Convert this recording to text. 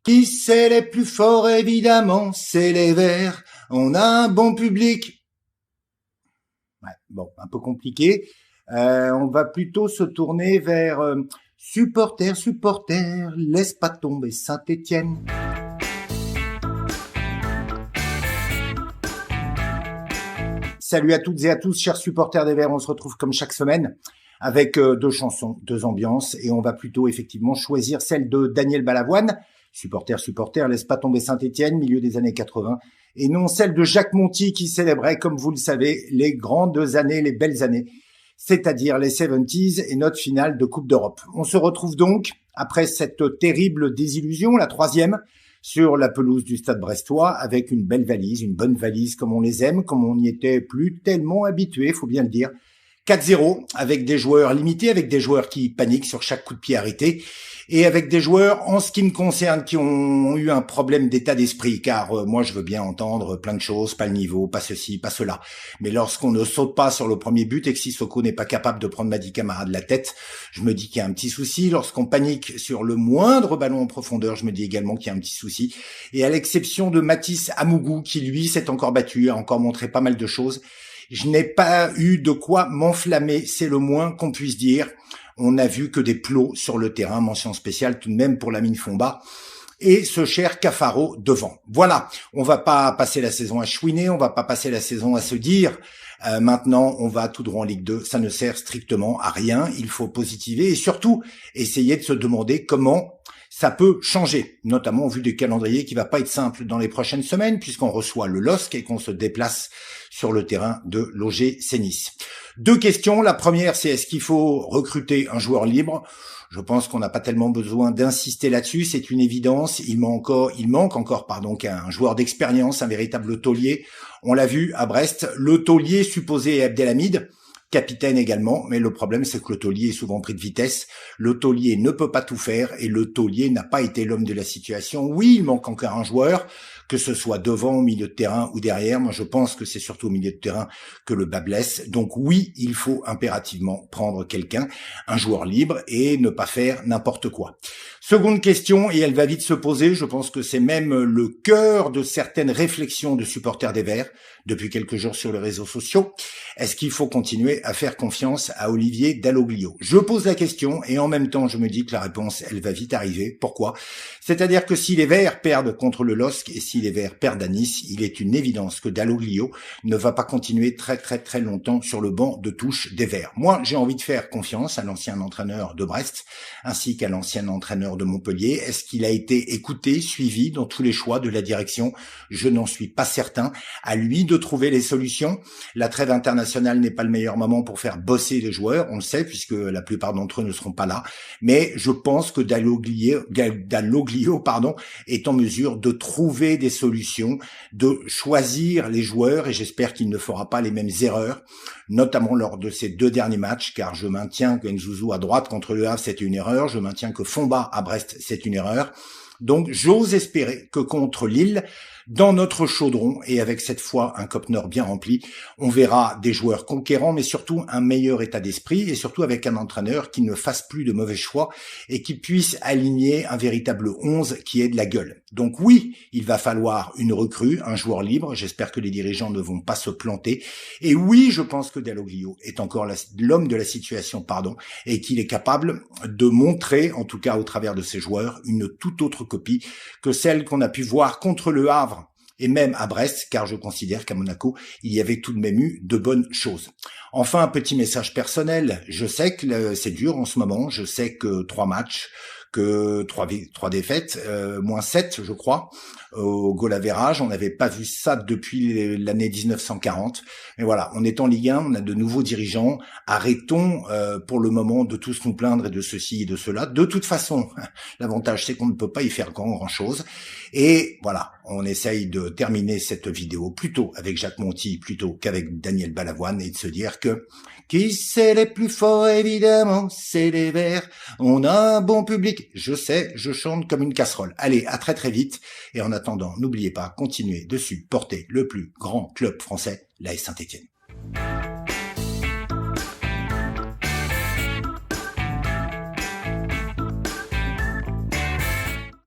Qui c'est les plus forts, évidemment, c'est les Verts. On a un bon public. Ouais, bon, un peu compliqué. On va plutôt se tourner vers supporters, laisse pas tomber Saint-Étienne. Salut à toutes et à tous, chers supporters des Verts. On se retrouve comme chaque semaine avec deux chansons, deux ambiances, et on va plutôt effectivement choisir celle de Daniel Balavoine, supporter, laisse pas tomber Saint-Étienne, milieu des années 80, et non celle de Jacques Monti qui célébrait, comme vous le savez, les grandes années, les belles années, c'est-à-dire les 70s et notre finale de Coupe d'Europe. On se retrouve donc, après cette terrible désillusion, la troisième, sur la pelouse du Stade Brestois, avec une belle valise, une bonne valise comme on les aime, comme on n'y était plus tellement habitué, faut bien le dire. 4-0, avec des joueurs limités, avec des joueurs qui paniquent sur chaque coup de pied arrêté, et avec des joueurs, en ce qui me concerne, qui ont eu un problème d'état d'esprit, car moi je veux bien entendre plein de choses, pas le niveau, pas ceci, pas cela. Mais lorsqu'on ne saute pas sur le premier but et que Sissoko n'est pas capable de prendre Mady Camara de la tête, je me dis qu'il y a un petit souci. Lorsqu'on panique sur le moindre ballon en profondeur, je me dis également qu'il y a un petit souci. Et à l'exception de Mathis Amougou, qui lui s'est encore battu, a encore montré pas mal de choses, je n'ai pas eu de quoi m'enflammer, c'est le moins qu'on puisse dire. On n'a vu que des plots sur le terrain, mention spéciale tout de même pour Lamine Fomba et ce cher Cafaro devant. Voilà, on va pas passer la saison à chouiner, on va pas passer la saison à se dire maintenant on va tout droit en Ligue 2, ça ne sert strictement à rien, il faut positiver et surtout essayer de se demander comment ça peut changer, notamment au vu du calendrier qui va pas être simple dans les prochaines semaines puisqu'on reçoit le LOSC et qu'on se déplace sur le terrain de l'OGC Nice. Deux questions. La première, c'est est-ce qu'il faut recruter un joueur libre ? Je pense qu'on n'a pas tellement besoin d'insister là-dessus, c'est une évidence. Il manque encore un joueur d'expérience, un véritable taulier. On l'a vu à Brest, le taulier supposé est Abdelhamid, capitaine également, mais le problème c'est que le taulier est souvent pris de vitesse, le taulier ne peut pas tout faire et le taulier n'a pas été l'homme de la situation. Oui, il manque encore un joueur, que ce soit devant, au milieu de terrain ou derrière. Moi je pense que c'est surtout au milieu de terrain que le bas blesse. Donc oui, il faut impérativement prendre quelqu'un, un joueur libre et ne pas faire n'importe quoi. Seconde question, et elle va vite se poser, je pense que c'est même le cœur de certaines réflexions de supporters des Verts depuis quelques jours sur les réseaux sociaux. Est-ce qu'il faut continuer à faire confiance à Olivier Dalloglio ? Je pose la question et en même temps je me dis que la réponse, elle va vite arriver. Pourquoi ? C'est-à-dire que si les Verts perdent contre le LOSC et si les Verts perdent à Nice, il est une évidence que Dalloglio ne va pas continuer très longtemps sur le banc de touche des Verts. Moi, j'ai envie de faire confiance à l'ancien entraîneur de Brest ainsi qu'à l'ancien entraîneur de Montpellier. Est-ce qu'il a été écouté, suivi dans tous les choix de la direction ? Je n'en suis pas certain. À lui de trouver les solutions. La trêve internationale n'est pas le meilleur moment pour faire bosser les joueurs, on le sait, puisque la plupart d'entre eux ne seront pas là. Mais je pense que Dalloglio, est en mesure de trouver des solutions, de choisir les joueurs, et j'espère qu'il ne fera pas les mêmes erreurs, notamment lors de ces deux derniers matchs, car je maintiens que Nzouzou à droite contre le Havre, c'est une erreur. Je maintiens que Fomba à Brest, c'est une erreur. Donc j'ose espérer que contre Lille, dans notre chaudron, et avec cette fois un Copner bien rempli, on verra des joueurs conquérants, mais surtout un meilleur état d'esprit, et surtout avec un entraîneur qui ne fasse plus de mauvais choix, et qui puisse aligner un véritable 11 qui ait de la gueule. Donc oui, il va falloir une recrue, un joueur libre, j'espère que les dirigeants ne vont pas se planter, et oui, je pense que Dalloglio est encore l'homme de la situation, et qu'il est capable de montrer, en tout cas au travers de ses joueurs, une toute autre copie que celle qu'on a pu voir contre le Havre, et même à Brest, car je considère qu'à Monaco, il y avait tout de même eu de bonnes choses. Enfin, un petit message personnel. Je sais que c'est dur en ce moment. Je sais que 3 matchs, que 3 défaites, moins 7, je crois, au goal average. On n'avait pas vu ça depuis l'année 1940. Mais voilà, on est en Ligue 1, on a de nouveaux dirigeants. Arrêtons pour le moment de tous nous plaindre et de ceci et de cela. De toute façon, l'avantage c'est qu'on ne peut pas y faire grand-chose. Et voilà, on essaye de terminer cette vidéo plutôt avec Jacques Monti plutôt qu'avec Daniel Balavoine et de se dire que qui c'est les plus forts, évidemment, c'est les Verts. On a un bon public. Je sais, je chante comme une casserole. Allez, à très vite. Et en attendant, n'oubliez pas, continuez de supporter le plus grand club français, l'AS Saint-Étienne.